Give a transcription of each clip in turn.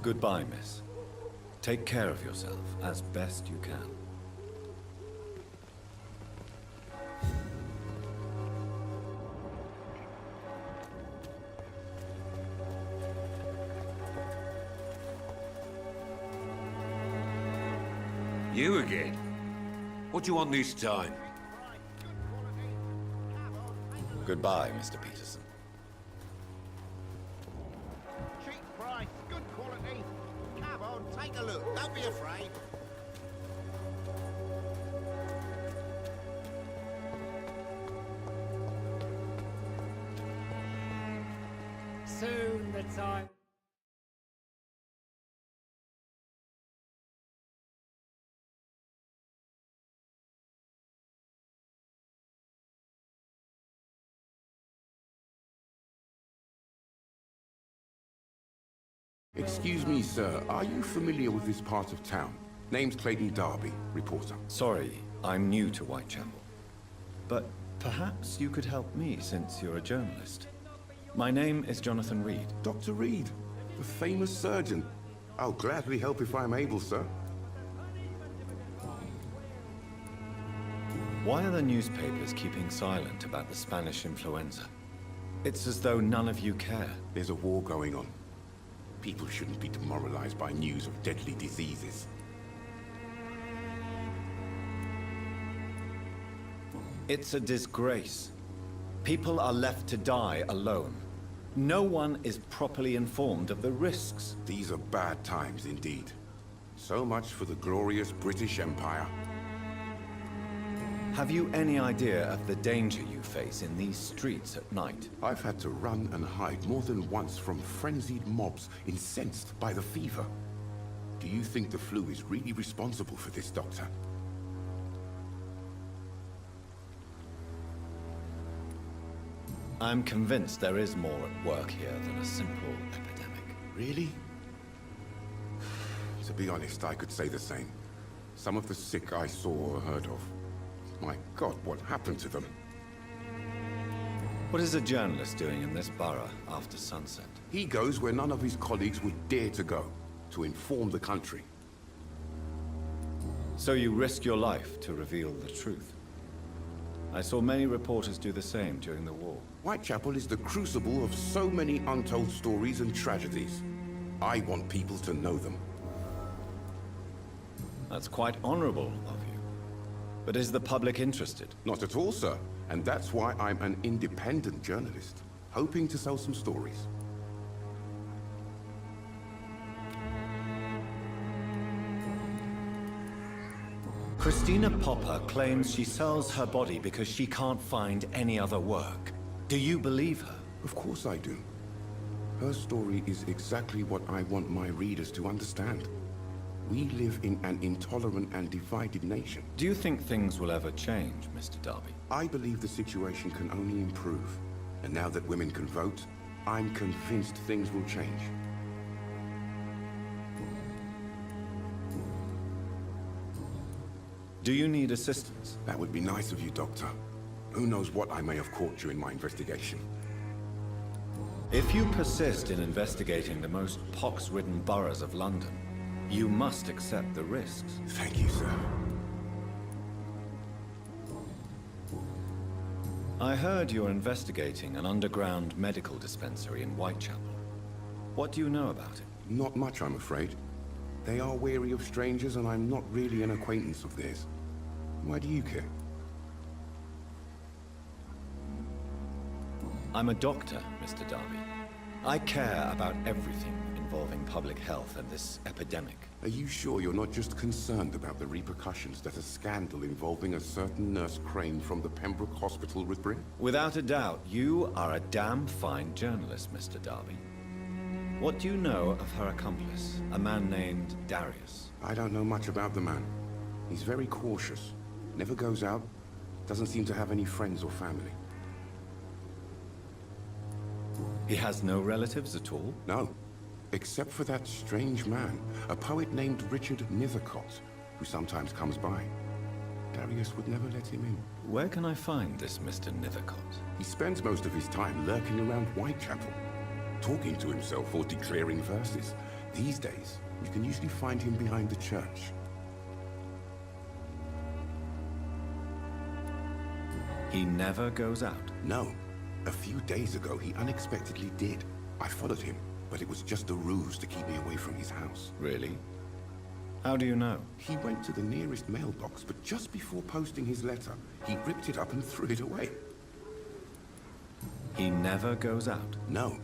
Goodbye, miss. Take care of yourself as best you can. You again? What do you want this time? Goodbye, Mr. Peterson. Cheap price, good quality. Come on, take a look. Don't be afraid. Soon the time. Excuse me, sir. Are you familiar with this part of town? Name's Clayton Darby, reporter. Sorry, I'm new to Whitechapel. But perhaps you could help me since you're a journalist. My name is Jonathan Reed. Dr. Reed, the famous surgeon. I'll gladly help if I'm able, sir. Why are the newspapers keeping silent about the Spanish influenza? It's as though none of you care. There's a war going on. People shouldn't be demoralized by news of deadly diseases. It's a disgrace. People are left to die alone. No one is properly informed of the risks. These are bad times indeed. So much for the glorious British Empire. Have you any idea of the danger you face in these streets at night? I've had to run and hide more than once from frenzied mobs incensed by the fever. Do you think the flu is really responsible for this, Doctor? I'm convinced there is more at work here than a simple epidemic. Really? To be honest, I could say the same. Some of the sick I saw or heard of. My God, what happened to them? What is a journalist doing in this borough after sunset? He goes where none of his colleagues would dare to go, to inform the country. So you risk your life to reveal the truth. I saw many reporters do the same during the war. Whitechapel is the crucible of so many untold stories and tragedies. I want people to know them. That's quite honorable of you. But is the public interested? Not at all, sir. And that's why I'm an independent journalist, hoping to sell some stories. Christina Popper claims she sells her body because she can't find any other work. Do you believe her? Of course I do. Her story is exactly what I want my readers to understand. We live in an intolerant and divided nation. Do you think things will ever change, Mr. Darby? I believe the situation can only improve. And now that women can vote, I'm convinced things will change. Do you need assistance? That would be nice of you, Doctor. Who knows what I may have caught during my investigation. If you persist in investigating the most pox-ridden boroughs of London, you must accept the risks. Thank you, sir. I heard you're investigating an underground medical dispensary in Whitechapel. What do you know about it? Not much, I'm afraid. They are wary of strangers, and I'm not really an acquaintance of theirs. Why do you care? I'm a doctor, Mr. Darby. I care about everything involving public health and this epidemic. Are you sure you're not just concerned about the repercussions that a scandal involving a certain Nurse Crane from the Pembroke Hospital would bring? Without a doubt, you are a damn fine journalist, Mr. Darby. What do you know of her accomplice, a man named Darius? I don't know much about the man. He's very cautious. Never goes out. Doesn't seem to have any friends or family. He has no relatives at all? No. Except for that strange man, a poet named Richard Nethercott, who sometimes comes by. Darius would never let him in. Where can I find this Mr. Nethercott? He spends most of his time lurking around Whitechapel, talking to himself or declaring verses. These days, you can usually find him behind the church. He never goes out. No. A few days ago, he unexpectedly did. I followed him, but it was just a ruse to keep me away from his house. Really? How do you know? He went to the nearest mailbox, but just before posting his letter, he ripped it up and threw it away. He never goes out. No.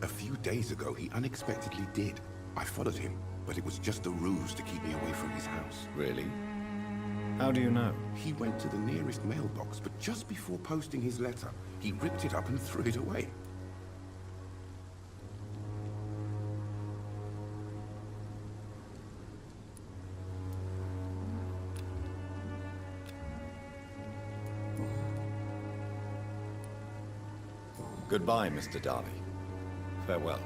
A few days ago, he unexpectedly did. I followed him, but it was just a ruse to keep me away from his house. Really? How do you know? He went to the nearest mailbox, but just before posting his letter, he ripped it up and threw it away. Goodbye, Mr. Darby. Farewell.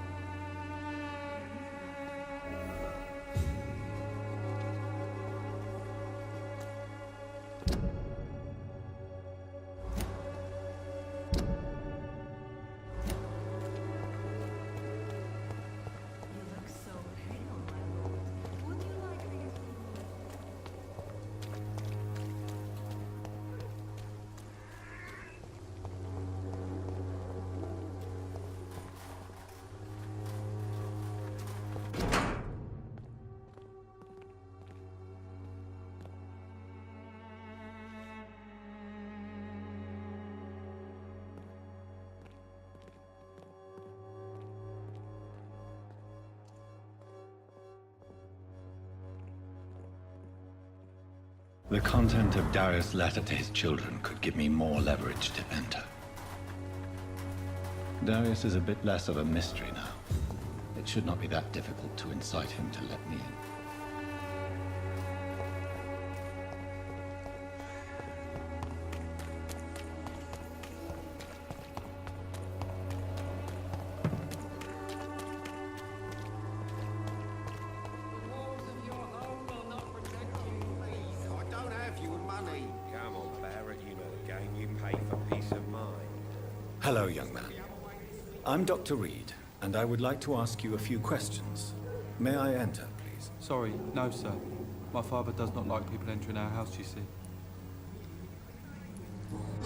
The content of Darius' letter to his children could give me more leverage to enter. Darius is a bit less of a mystery now. It should not be that difficult to incite him to let me in. Hello, young man. I'm Dr. Reed, and I would like to ask you a few questions. May I enter, please? Sorry, no, sir. My father does not like people entering our house, you see.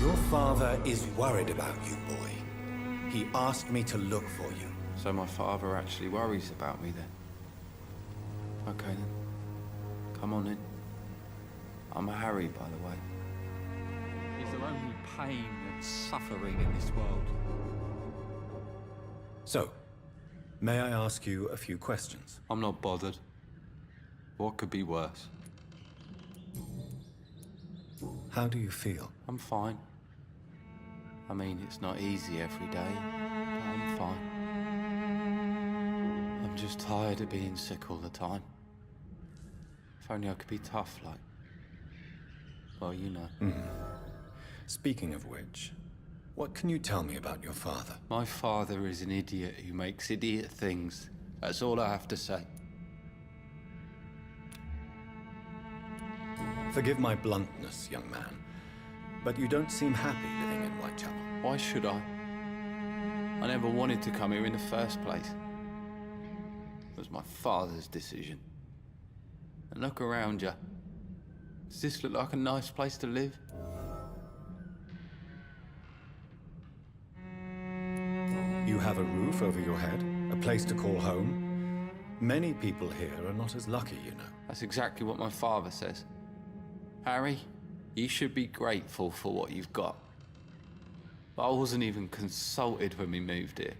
Your father is worried about you, boy. He asked me to look for you. So my father actually worries about me then? Okay then. Come on in. I'm Harry, by the way. Is there only pain and suffering in this world? So, may I ask you a few questions? I'm not bothered. What could be worse? How do you feel? I'm fine. I mean, it's not easy every day, but I'm fine. I'm just tired of being sick all the time. If only I could be tough like... well, you know. Speaking of which, what can you tell me about your father? My father is an idiot who makes idiot things. That's all I have to say. Forgive my bluntness, young man, but you don't seem happy living in Whitechapel. Why should I? I never wanted to come here in the first place. It was my father's decision. And look around you. Does this look like a nice place to live? You have a roof over your head, a place to call home. Many people here are not as lucky, you know. That's exactly what my father says. Harry, you should be grateful for what you've got. But I wasn't even consulted when we moved here.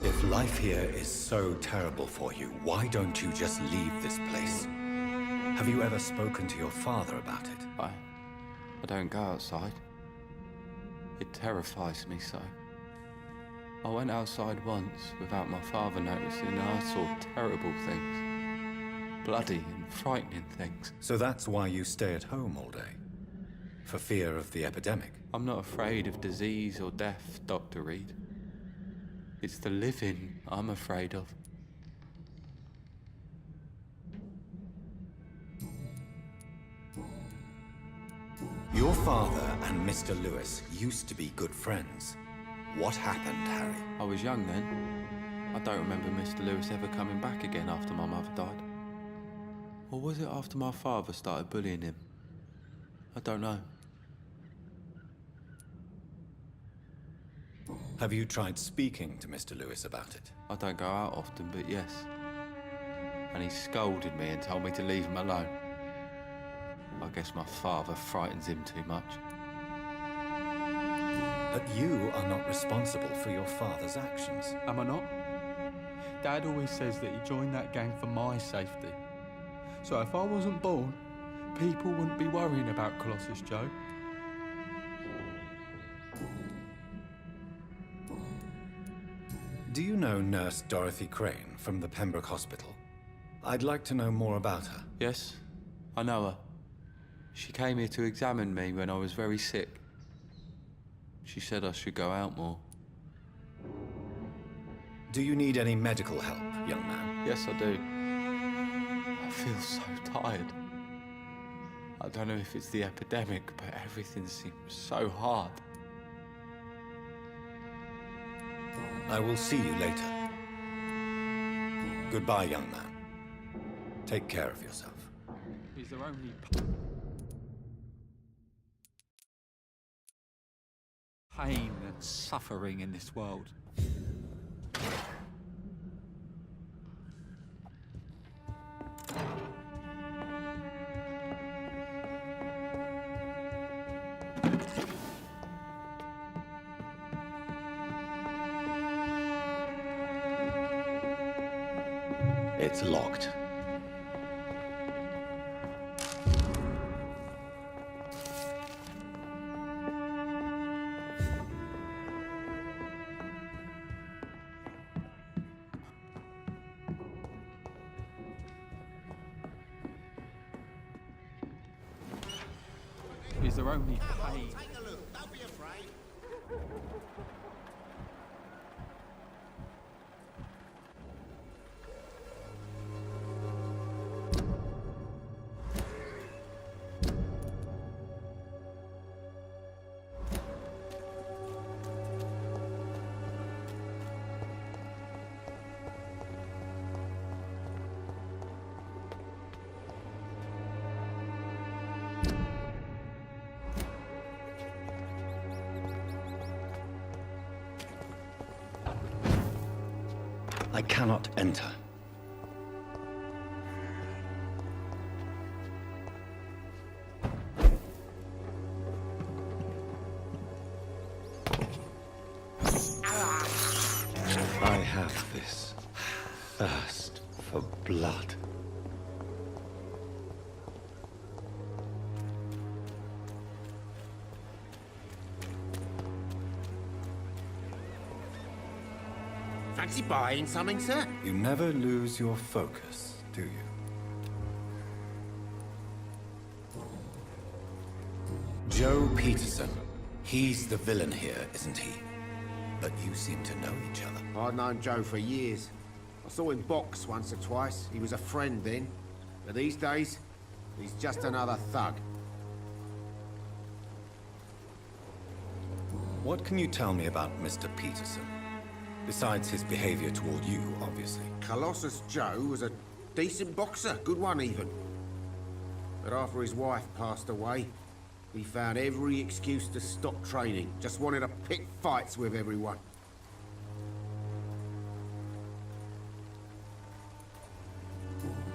If life here is so terrible for you, why don't you just leave this place? Have you ever spoken to your father about it? I don't go outside. It terrifies me so. I went outside once without my father noticing and I saw terrible things. Bloody and frightening things. So that's why you stay at home all day? For fear of the epidemic? I'm not afraid of disease or death, Dr. Reed. It's the living I'm afraid of. Your father and Mr. Lewis used to be good friends. What happened, Harry? I was young then. I don't remember Mr. Lewis ever coming back again after my mother died. Or was it after my father started bullying him? I don't know. Have you tried speaking to Mr. Lewis about it? I don't go out often, but yes. And he scolded me and told me to leave him alone. I guess my father frightens him too much. But you are not responsible for your father's actions. Am I not? Dad always says that he joined that gang for my safety. So if I wasn't born, people wouldn't be worrying about Colossus Joe. Do you know Nurse Dorothy Crane from the Pembroke Hospital? I'd like to know more about her. Yes, I know her. She came here to examine me when I was very sick. She said I should go out more. Do you need any medical help, young man? Yes, I do. I feel so tired. I don't know if it's the epidemic, but everything seems so hard. I will see you later. Goodbye, young man. Take care of yourself. Is there only pain and suffering in this world? It's locked. Is there only pain? Take a look. Don't be afraid. I cannot enter. I have this thirst for blood. Fancy buying something, sir? You never lose your focus, do you? Joe Peterson. He's the villain here, isn't he? But you seem to know each other. I've known Joe for years. I saw him box once or twice. He was a friend then. But these days, he's just another thug. What can you tell me about Mr. Peterson? Besides his behavior toward you, obviously. Colossus Joe was a decent boxer, good one even. But after his wife passed away, he found every excuse to stop training. Just wanted to pick fights with everyone.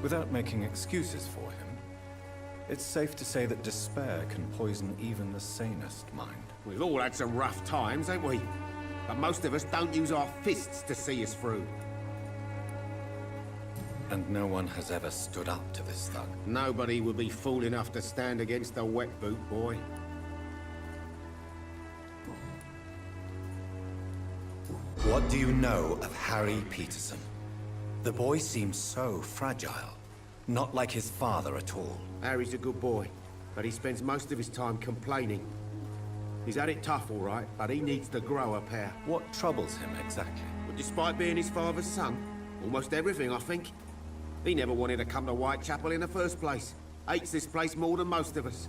Without making excuses for him, it's safe to say that despair can poison even the sanest mind. We've all had some rough times, ain't we? But most of us don't use our fists to see us through. And no one has ever stood up to this thug. Nobody would be fool enough to stand against a wet boot boy. What do you know of Harry Peterson? The boy seems so fragile. Not like his father at all. Harry's a good boy, but he spends most of his time complaining. He's had it tough, all right, but he needs to grow a pair. What troubles him exactly? But despite being his father's son, almost everything, I think. He never wanted to come to Whitechapel in the first place. Hates this place more than most of us.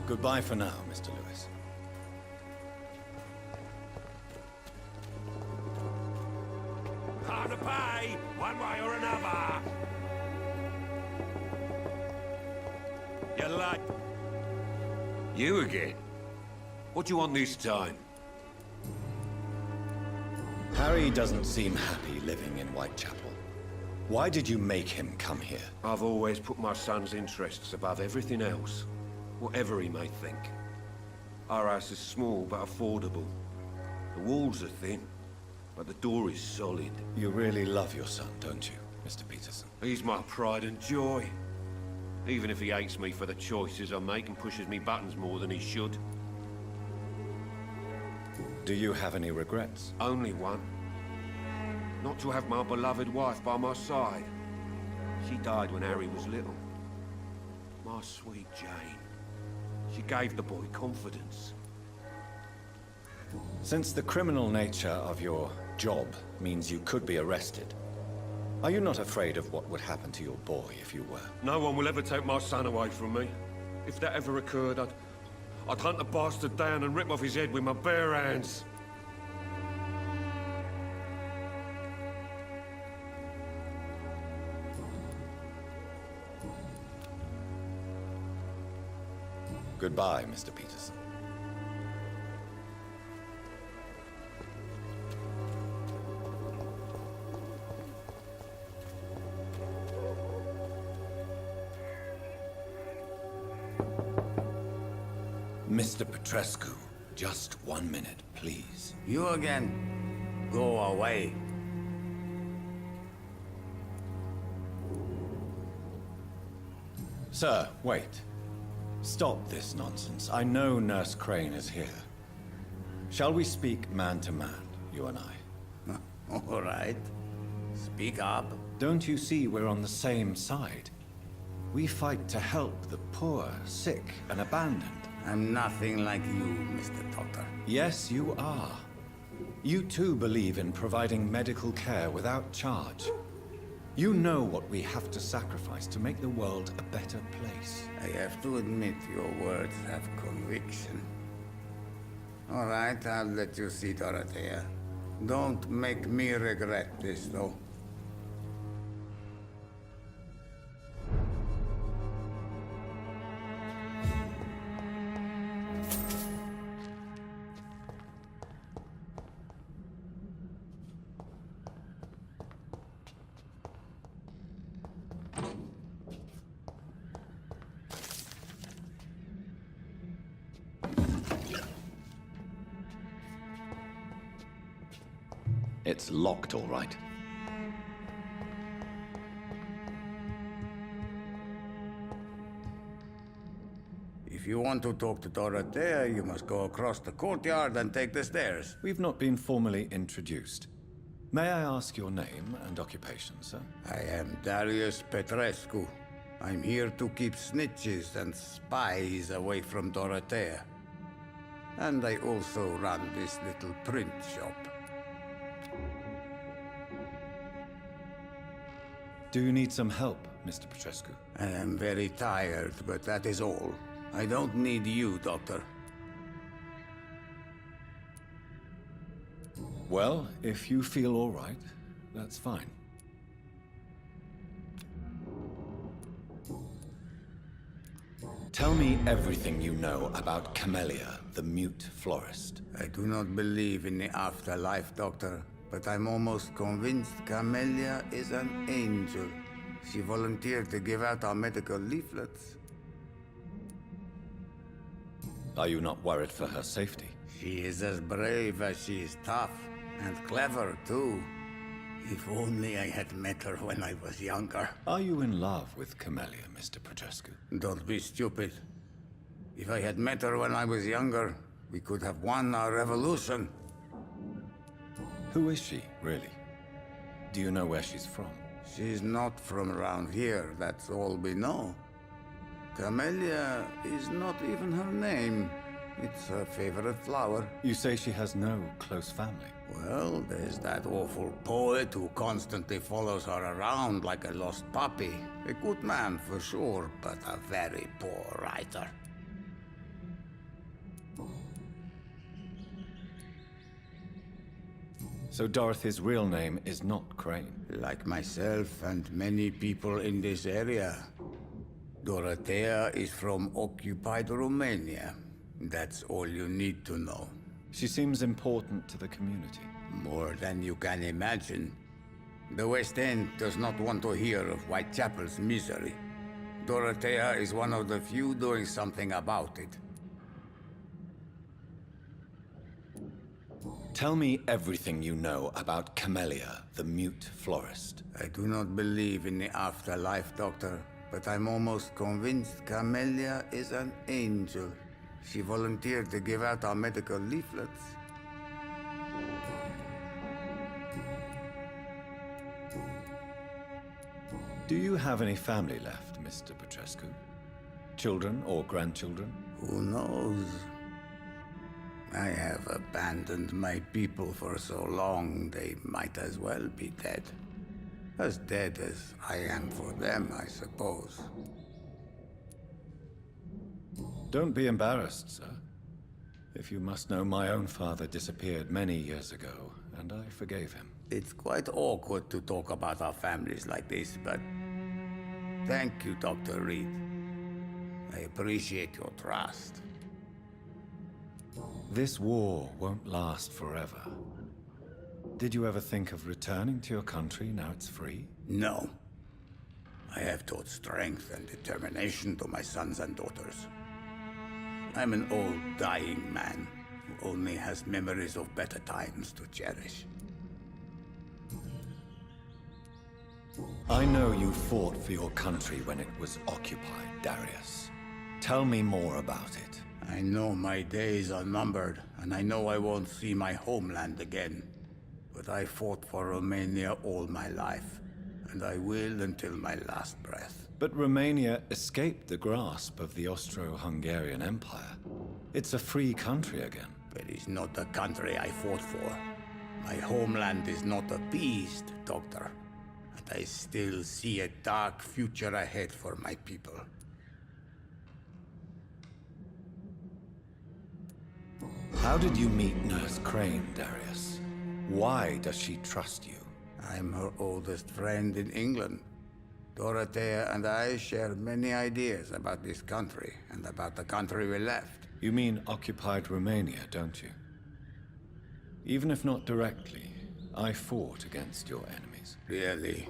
Goodbye for now, Mr. Lewis. Hard to pay, one way or another. You're late. You again? What do you want this time? Harry doesn't seem happy living in Whitechapel. Why did you make him come here? I've always put my son's interests above everything else, whatever he may think. Our house is small but affordable. The walls are thin, but the door is solid. You really love your son, don't you, Mr. Peterson? He's my pride and joy. Even if he hates me for the choices I make and pushes me buttons more than he should. Do you have any regrets? Only one. Not to have my beloved wife by my side. She died when Harry was little. My sweet Jane. She gave the boy confidence. Since the criminal nature of your job means you could be arrested, are you not afraid of what would happen to your boy if you were? No one will ever take my son away from me. If that ever occurred, I'd hunt the bastard down and rip off his head with my bare hands. Goodbye, Mr. Peterson. Mr. Petrescu, just 1 minute, please. You again. Go away. Sir, wait. Stop this nonsense. I know Nurse Crane is here. Shall we speak man to man, you and I? All right. Speak up. Don't you see we're on the same side? We fight to help the poor, sick, and abandoned. I'm nothing like you, Mr. Doctor. Yes, you are. You too believe in providing medical care without charge. You know what we have to sacrifice to make the world a better place. I have to admit your words have conviction. All right, I'll let you see Dorothea. Don't make me regret this, though. It's locked, all right. If you want to talk to Dorothea, you must go across the courtyard and take the stairs. We've not been formally introduced. May I ask your name and occupation, sir? I am Darius Petrescu. I'm here to keep snitches and spies away from Dorothea. And I also run this little print shop. Do you need some help, Mr. Petrescu? I am very tired, but that is all. I don't need you, Doctor. Well, if you feel all right, that's fine. Tell me everything you know about Camellia, the mute florist. I do not believe in the afterlife, Doctor, but I'm almost convinced Camellia is an angel. She volunteered to give out our medical leaflets. Are you not worried for her safety? She is as brave as she is tough, and clever, too. If only I had met her when I was younger. Are you in love with Camellia, Mr. Petrescu? Don't be stupid. If I had met her when I was younger, we could have won our revolution. Who is she, really? Do you know where she's from? She's not from around here, that's all we know. Camellia is not even her name. It's her favorite flower. You say she has no close family. Well, there's that awful poet who constantly follows her around like a lost puppy. A good man for sure, but a very poor writer. So Dorothy's real name is not Crane. Like myself and many people in this area, Dorothea is from occupied Romania. That's all you need to know. She seems important to the community. More than you can imagine. The West End does not want to hear of Whitechapel's misery. Dorothea is one of the few doing something about it. Tell me everything you know about Camellia, the mute florist. I do not believe in the afterlife, Doctor, but I'm almost convinced Camellia is an angel. She volunteered to give out our medical leaflets. Do you have any family left, Mr. Petrescu? Children or grandchildren? Who knows? I have abandoned my people for so long, they might as well be dead. As dead as I am for them, I suppose. Don't be embarrassed, sir. If you must know, my own father disappeared many years ago, and I forgave him. It's quite awkward to talk about our families like this, but thank you, Dr. Reed. I appreciate your trust. This war won't last forever. Did you ever think of returning to your country now it's free? No. I have taught strength and determination to my sons and daughters. I'm an old, dying man who only has memories of better times to cherish. I know you fought for your country when it was occupied, Darius. Tell me more about it. I know my days are numbered, and I know I won't see my homeland again. But I fought for Romania all my life, and I will until my last breath. But Romania escaped the grasp of the Austro-Hungarian Empire. It's a free country again. But it's not the country I fought for. My homeland is not appeased, Doctor. And I still see a dark future ahead for my people. How did you meet Nurse Crane, Darius? Why does she trust you? I'm her oldest friend in England. Dorothea and I share many ideas about this country and about the country we left. You mean occupied Romania, don't you? Even if not directly, I fought against your enemies. Really?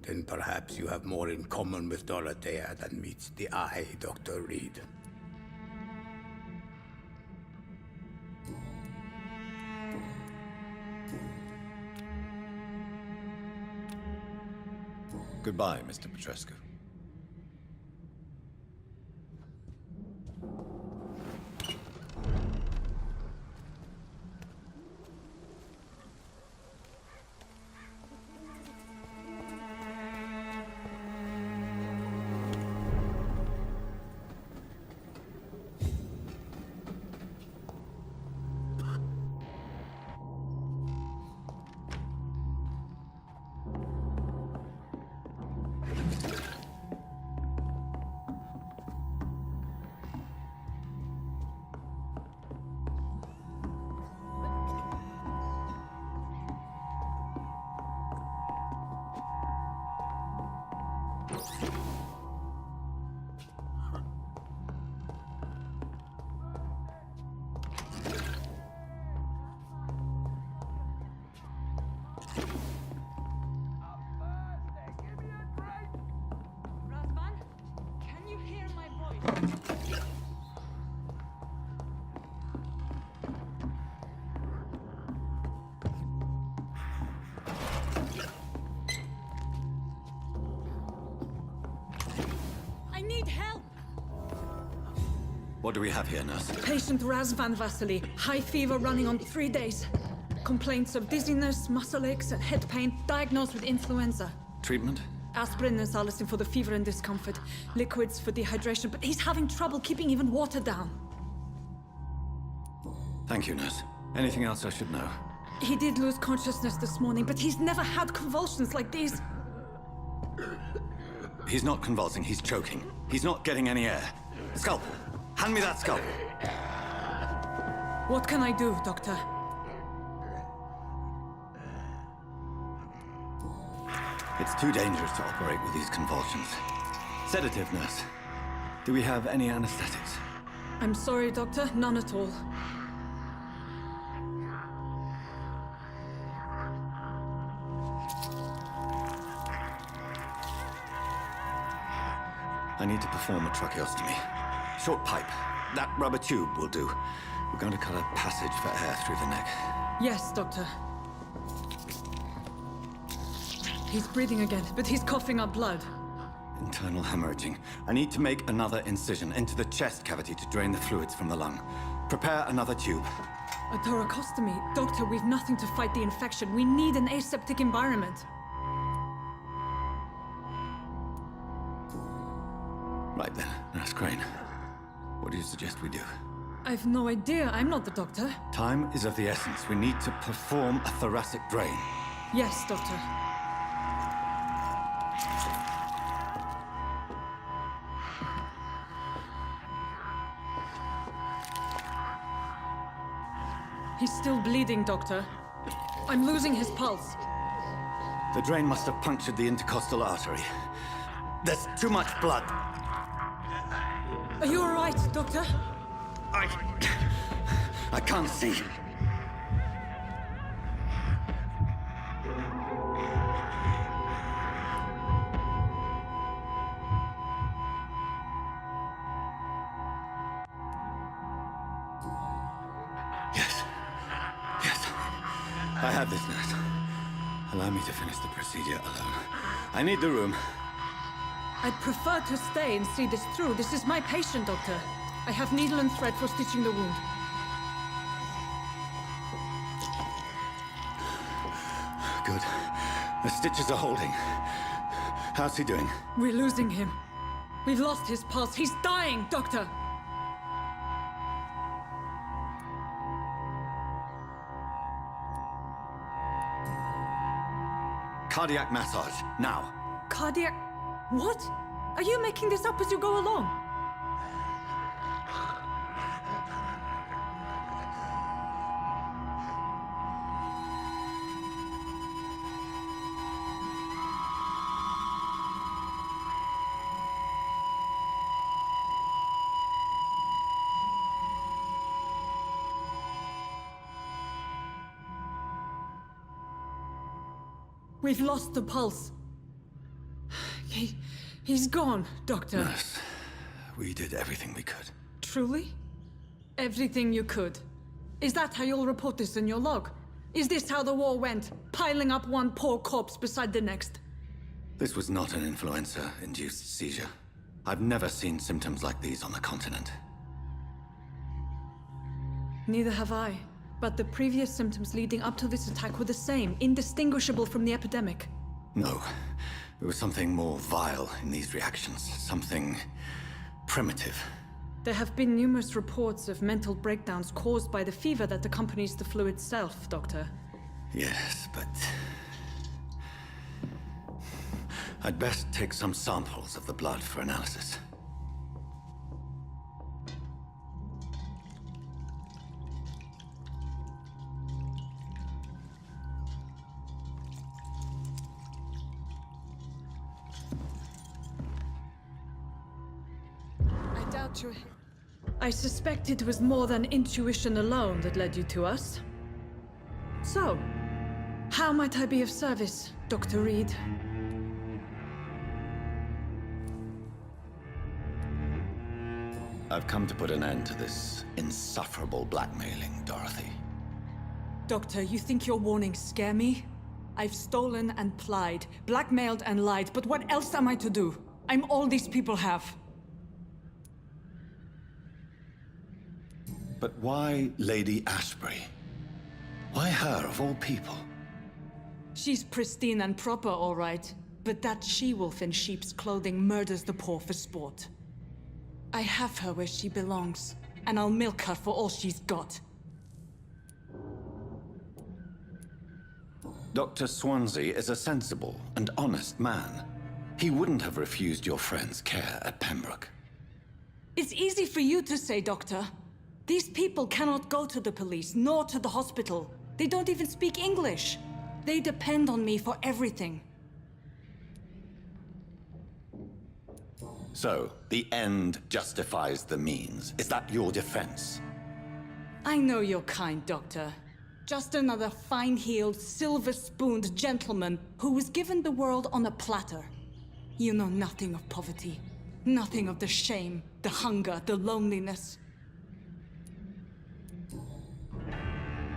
Then perhaps you have more in common with Dorothea than meets the eye, Dr. Reed. Goodbye, Mr. Petrescu. What do we have here, nurse? Patient Razvan Vasily. High fever running on 3 days. Complaints of dizziness, muscle aches, and head pain. Diagnosed with influenza. Treatment? Aspirin and salicin for the fever and discomfort. Liquids for dehydration, but he's having trouble keeping even water down. Thank you, nurse. Anything else I should know? He did lose consciousness this morning, but he's never had convulsions like these. He's not convulsing, he's choking. He's not getting any air. Scalpel! Hand me that scalpel! What can I do, Doctor? It's too dangerous to operate with these convulsions. Sedative, nurse. Do we have any anesthetics? I'm sorry, Doctor. None at all. I need to perform a tracheostomy. Short pipe. That rubber tube will do. We're going to cut a passage for air through the neck. Yes, Doctor. He's breathing again, but he's coughing up blood. Internal hemorrhaging. I need to make another incision into the chest cavity to drain the fluids from the lung. Prepare another tube. A thoracostomy? Doctor, we've nothing to fight the infection. We need an aseptic environment. Right then, Nurse Crane. What do you suggest we do? I've no idea. I'm not the doctor. Time is of the essence. We need to perform a thoracic drain. Yes, Doctor. He's still bleeding, Doctor. I'm losing his pulse. The drain must have punctured the intercostal artery. There's too much blood. Are you all right, Doctor? I can't see. Yes. I have this, nurse. Allow me to finish the procedure alone. I need the room. I'd prefer to stay and see this through. This is my patient, Doctor. I have needle and thread for stitching the wound. Good. The stitches are holding. How's he doing? We're losing him. We've lost his pulse. He's dying, Doctor! Cardiac massage, now. Cardiac... What? Are you making this up as you go along? We've lost the pulse. He's gone, Doctor. Nurse, we did everything we could. Truly? Everything you could. Is that how you'll report this in your log? Is this how the war went? Piling up one poor corpse beside the next? This was not an influenza-induced seizure. I've never seen symptoms like these on the continent. Neither have I. But the previous symptoms leading up to this attack were the same, indistinguishable from the epidemic. No. There was something more vile in these reactions. Something primitive. There have been numerous reports of mental breakdowns caused by the fever that accompanies the flu itself, Doctor. Yes, but... I'd best take some samples of the blood for analysis. I suspect it was more than intuition alone that led you to us. So, how might I be of service, Dr. Reed? I've come to put an end to this insufferable blackmailing, Dorothy. Doctor, you think your warnings scare me? I've stolen and plied, blackmailed and lied, but what else am I to do? I'm all these people have. But why Lady Ashbury? Why her, of all people? She's pristine and proper, all right. But that she-wolf in sheep's clothing murders the poor for sport. I have her where she belongs, and I'll milk her for all she's got. Dr. Swansea is a sensible and honest man. He wouldn't have refused your friend's care at Pembroke. It's easy for you to say, Doctor. These people cannot go to the police, nor to the hospital. They don't even speak English. They depend on me for everything. So, the end justifies the means. Is that your defense? I know you're kind, Doctor. Just another fine-heeled, silver-spooned gentleman who was given the world on a platter. You know nothing of poverty. Nothing of the shame, the hunger, the loneliness.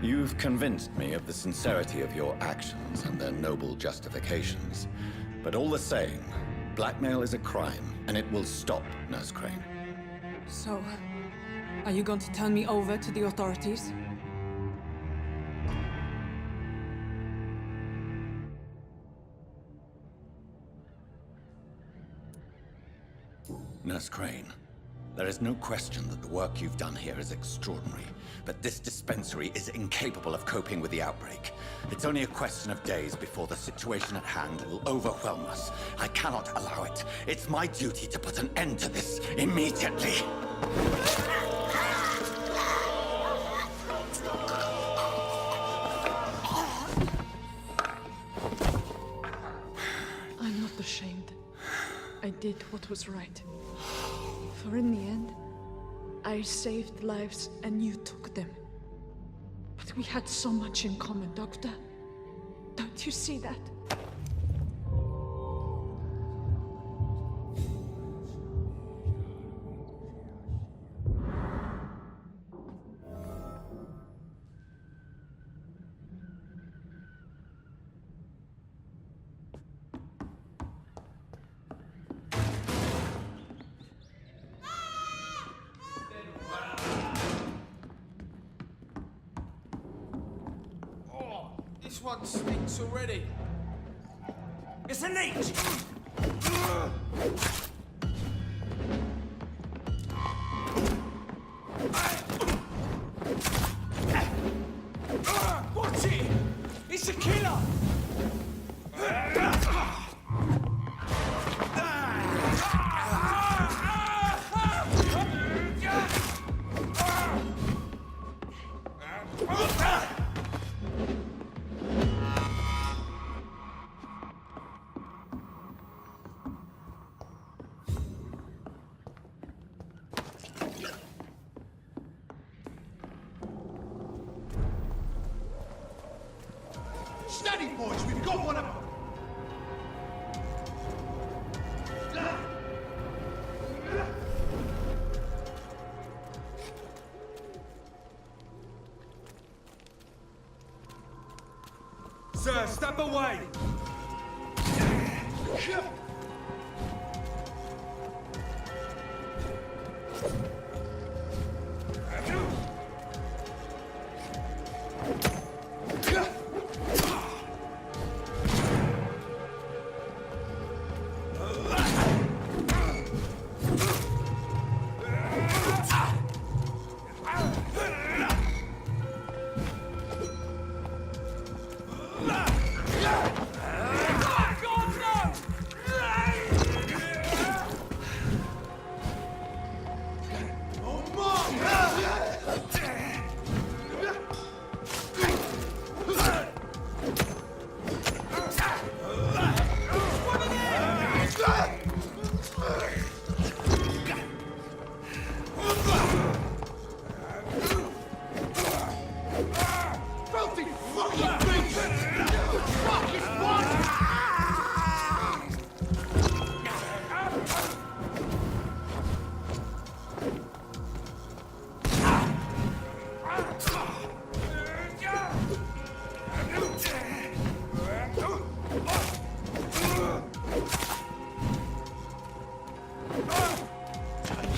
You've convinced me of the sincerity of your actions and their noble justifications. But all the same, blackmail is a crime, and it will stop, Nurse Crane. So, are you going to turn me over to the authorities? Nurse Crane, there is no question that the work you've done here is extraordinary, but this dispensary is incapable of coping with the outbreak. It's only a question of days before the situation at hand will overwhelm us. I cannot allow it. It's my duty to put an end to this immediately. I'm not ashamed. I did what was right. For in the end, I saved lives and you took them. But we had so much in common, Doctor. Don't you see that? This one stinks already. It's a leech! Watch it! It's a killer! Steady, boys, we've got one of them! Sir, step away!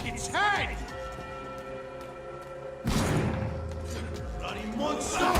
Its head! Bloody monster!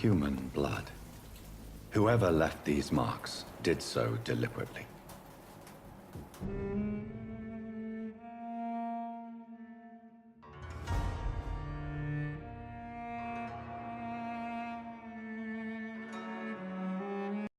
Human blood. Whoever left these marks did so deliberately.